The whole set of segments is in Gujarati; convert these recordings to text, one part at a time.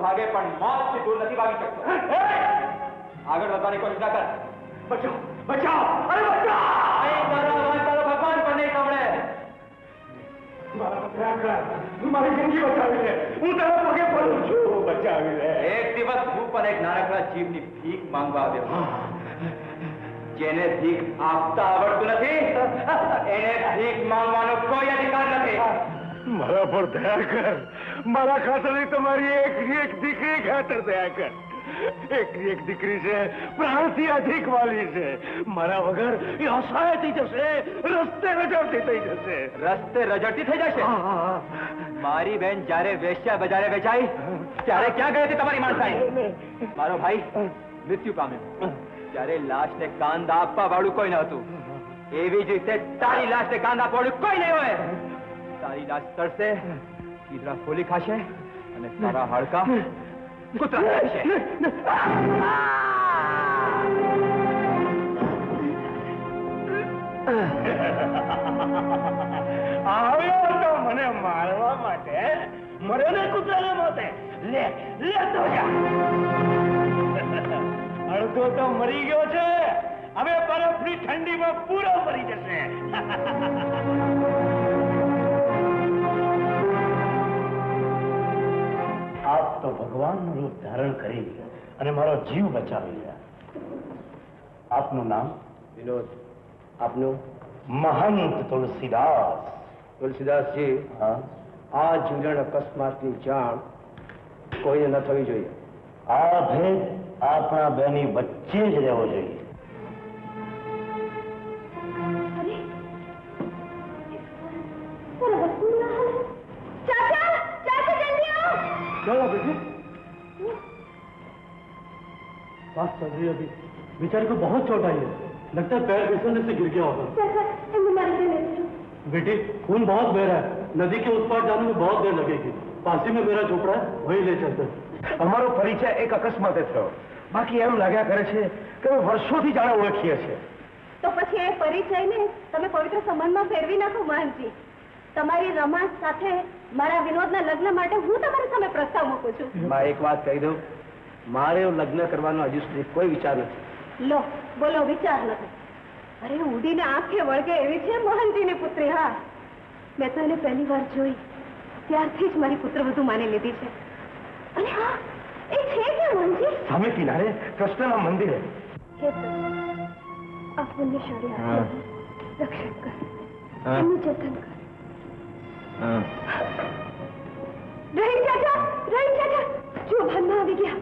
ભાગે પણ મોતથી દૂર નથી ભાગી શકતો. આગળ વધવાની કોશિશ ના કર. બચાવ બચાવ અરે બચાવ! તારા અવાજ તારો ભગવાન પણ નહીં સાંભળે. મારી જિંદગી બચાવી લે. હું તારા પગે પડું છું. બચાવી લે. એક દિવસ હું પણ એક નાનકડા જીવની ભીખ માંગવા આવ્યો. જેને ભીખ આપતા આવડતું નથી એને ભીખ માંગવાનો કોઈ અધિકાર નથી. મારા પર દયા કર. મારા ખાતર તમારી એક દીકરી ખાતર દયા કર. એક દીકરી છે, પ્રાણથી અધિક વાલી છે. મારા વગર એ અસહાય થઈ જશે, રસ્તે રજડતી થઈ જશે. રસ્તે રજડતી થઈ જશે? મારી બેન જ્યારે વેશ્યા બજારે વેચાઈ ત્યારે ક્યાં ગઈ હતી તમારી માણસાઈ? મારો ભાઈ મૃત્યુ પામ્યો ત્યારે લાશને કાંદા આપવા વાળું કોઈ ન હતું. એવી જ રીતે તારી લાશને કાંદા આપવા વાળું કોઈ નહીં હોય. તારી લાશ તરસે, કીધરા ફોલી ખાશે અને તારા હાડકા કૂતરા ખાશે. આવ્યો તો મને મારવા માટે, મરે ને કૂતરાને મોતે. લે લે તો જા. અડધો તો મરી ગયો છે, હવે બરફની ઠંડીમાં પૂરો મરી જશે. આપ તો ભગવાનનું રૂપ ધારણ કરી અને મારો જીવ બચાવી ગયા. આપનું નામ? વિનોદ. આપનું? મહંત તુલસીદાસ. તુલસીદાસજી, આ જીવન અકસ્માતની જાણ કોઈને ન થવી જોઈએ. આ ભેદ આપણા બેની વચ્ચે જ રહેવો જોઈએ. चलो बेटी, सांस चल रही है अभी. बेचारे को बहुत चोट आई है. लगता है पैर फिसलने से गिर गया होगा. बेटी खून बहुत बह रहा है. नदी के उस पार जाने में बहुत देर लगेगी. पासी में मेरा झोपड़ा है, वही ले चलते. અમારો પરિચય એક અકસ્માતે થયો. બાકી એમ લાગ્યા કરે છે કે વર્ષોથી જાણે ઓળખીએ છીએ. તો પછી એ પરિચયને તમે પવિત્ર સંબંધમાં ફેરવી નાખો મહંતજી. તમારી રમા સાથે મારા વિનોદના લગ્ન માટે હું તમારી સામે પ્રસ્તાવ મૂકું છું. માં એક વાત કહી દઉં, મારે લગ્ન કરવાનો હજુ સુધી કોઈ વિચાર નથી. લો બોલો, વિચાર નથી? અરે ઉડીને આંખે વળગે એવી છે મહંતજીની પુત્રી. હા, મેં તો એને પહેલી વાર જોઈ ત્યારથી જ મારી પુત્રવધુ માની લીધી છે. અને હા, એ છે કે મહંતજી સામે કિનારે કૃષ્ણના મંદિરે. હે પ્રભુ, આ પુણ્યશાળી આત્માનું રક્ષણ કર, એનું જતન કર. રહી ચાચા, જો ભાનમાં આવી ગયા.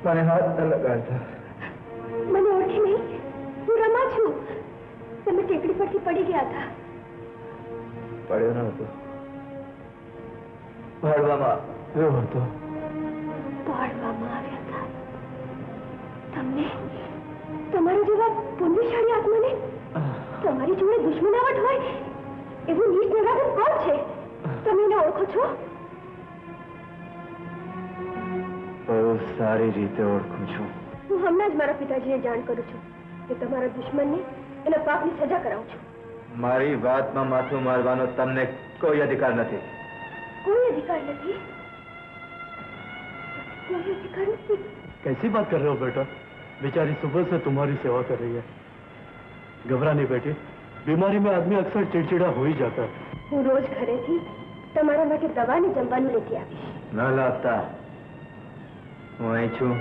મને હાથ ન લગાડતા. મને ઓળખી નહીં? હું રમા છું. તમે ટેકડી પરથી પડી ગયા હતા. પડ્યો ન હતો, ભાડવામાં આવ્યો હતો. ભાડવામાં આવ્યા હતા? તમને, તમારા જેવા પુણ્યશાળી આત્માને તમારી જોડે દુશ્મનાવટ હોય એવું નીચ નરાધમ કોણ છે? તમે એને ઓળખો છો? બહુ સારી રીતે ઓળખું છું. હું હમણાં જ મારા પિતાજીને જાણ કરું છું કે તમારા દુશ્મનને એના પાપની સજા કરાવું છું. મારી વાતમાં માથું મારવાનો તમને કોઈ અધિકાર નથી. કોઈ અધિકાર નથી? કોઈ અધિકાર નથી? कैसी बात कर रहे हो बेटा? बेचारी सुबह से तुम्हारी सेवा कर रही है. घबरा नहीं बेटी, बीमारी में आदमी अक्सर चिड़चिड़ा हो ही जाता है. હું રોજ ઘરેથી તમારા માટે દવા ને જમવાનું લેતી આવીશ. ન લાવતા. હું અહીં છું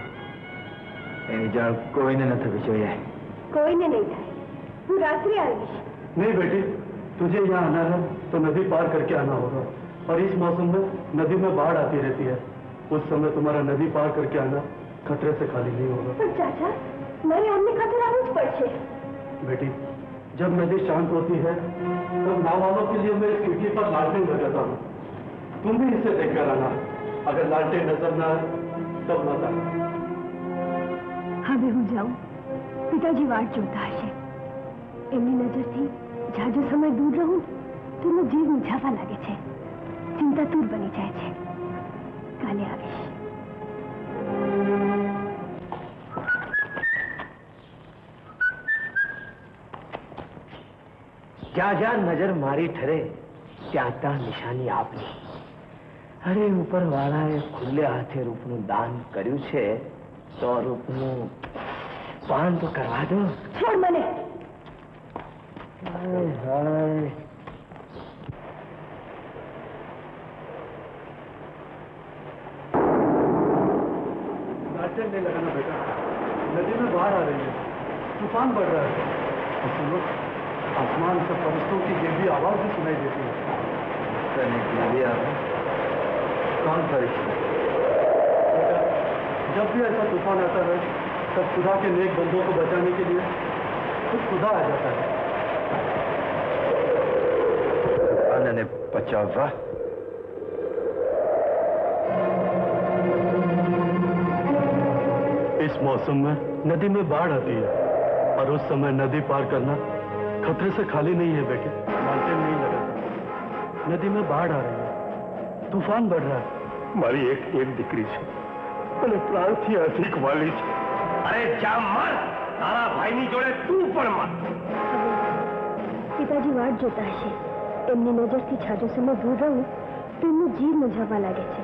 એની જાણ કોઈને ન થવી જોઈએ. કોઈને નહીં થાય. હું રાત્રે આવીશ. नहीं बेटी, तुझे यहाँ आना है तो नदी पार करके आना होगा. और इस मौसम में नदी में बाढ़ आती रहती है. उस समय तुम्हारा नदी पार करके आना खतरे से खाली नहीं होगा. पर चाचा, मारे आमने खातिर आना જ પડશે. बेटी, जब नदी शांत होती है तब नाव वालों के लिए मैं इस खिड़की पर लालटेन लगाता हूँ. तुम भी इसे देखकर आना. अगर लालटेन नजर न आए तब मत आना. હવે હું જાઉં. પિતાજી વાટ જોતા હશે. એમની નજરથી જાજો સમય દૂર રહું તો એનો જીવ મૂંઝાવા લાગે છે. ચિંતાતુર બની જાય છે. કાલે આવીશ. જ્યાં જ્યાં નજર મારી ઠરે ત્યાં ત્યાં નિશાની આપની. અરે ઉપરવાળાએ ખુલ્લે હાથે રૂપનું દાન કર્યું છે તો રૂપનું પાન તો કરવા દો. છોડ મને. હાય હાય. लालटेन नहीं लगाना बेटा, नदी में बाढ़ आ रही है, तूफान बढ़ रहा है. और सुनो, आसमान से फरिश्तों की गहरी आवाज भी सुनाई देती है. कौन फरिश्ते? बेटा, जब भी ऐसा तूफान आता है तब खुदा के नेक बंदों को बचाने के लिए खुद खुदा आ जाता है. आनंद बचावा. इस मौसम में नदी में बाढ़ आती है और उस समय नदी पार करना खतरे से खाली नहीं है बेटे. लालटेन नहीं लगा, नदी में बाढ़ आ रही है, तूफान बढ़ रहा है. મારી એક દીકરી છે અને પ્રાણથી અધિક વાલી છે. અરે જા મર, તારા ભાઈની જોડે તું પણ મર. પિતાજી વાટ જોતા હશે. એમની નજરથી છાજો સમય દૂર રહું તો એમનું જીવ મૂંઝાવા લાગે છે.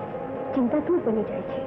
ચિંતાતુર બની જાય છે.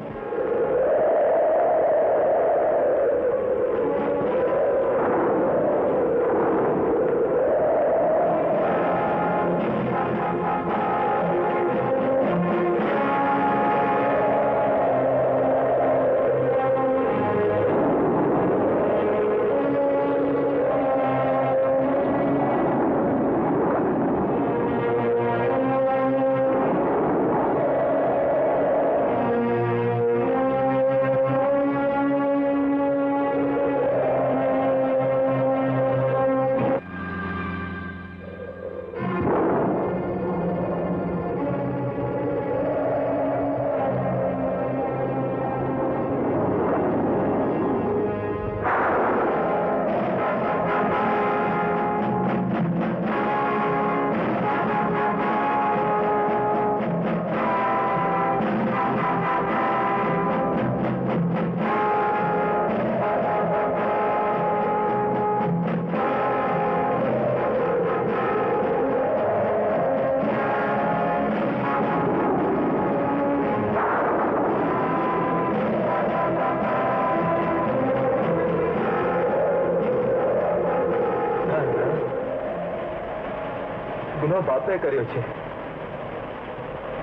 ગુનો બાપે કર્યો છે.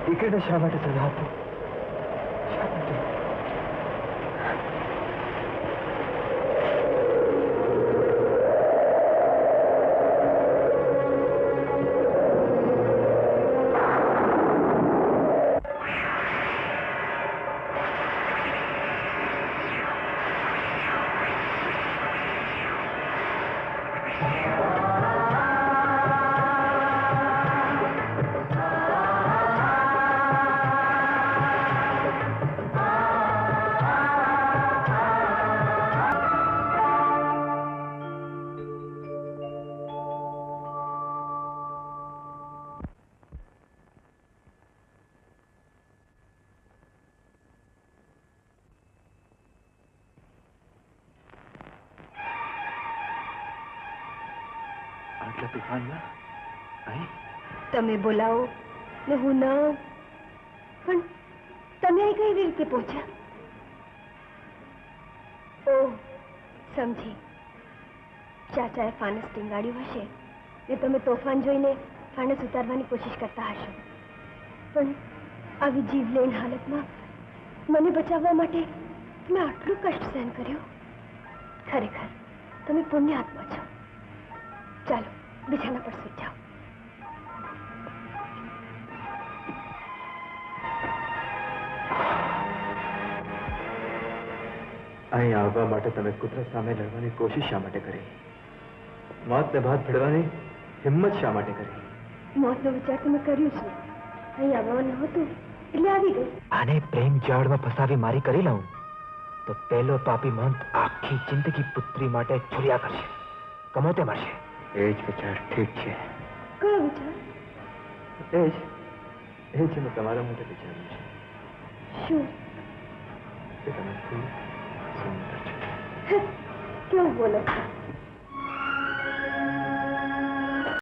દીકરીને શા માટે સજા આપો? શા માટે? આટલા તૂફાનમાં અહીં તમે બોલાવો ને હું ન આવું. પણ તમે અહીં કઈ રીતે પહોંચ્યા? ઓહ, સમજી. ચાચાએ ફાનસ ટીંગાડ્યું હશે ને તમે તોફાન જોઈને ફાનસ ઉતારવાની કોશિશ કરતા હશો. પણ આવી જીવલેણ હાલતમાં મને બચાવવા માટે તમે આટલું કષ્ટ સહન કર્યું. ખરેખર તમે પુણ્ય આત્મા છો. ચાલો બિછાના પર સૂઈ જાઓ. અહીં આવવા માટે તમે કુદરત સામે લડવાની કોશિશ શા માટે કરી? મોતને ભાત ભેળવાની હિંમત શા માટે કરી? મોતનો વિચાર તો મેં કર્યું છે. અહીં આવવાનું હતું એટલે આવી ગઈ. આને પ્રેમ જાળમાં ફસાવી મારી કરી લઉં તો પહેલો પાપી મંત આખી જિંદગી પુત્રી માટે છુર્યા કરશે, કમોતે મળશે. એ જ વિચાર ઠીક છે. કયો વિચાર? એ જ મેં તમારા માટે વિચાર્યું છે. શું? કે તમે ખૂબ સુંદર છો. કેવું બોલો?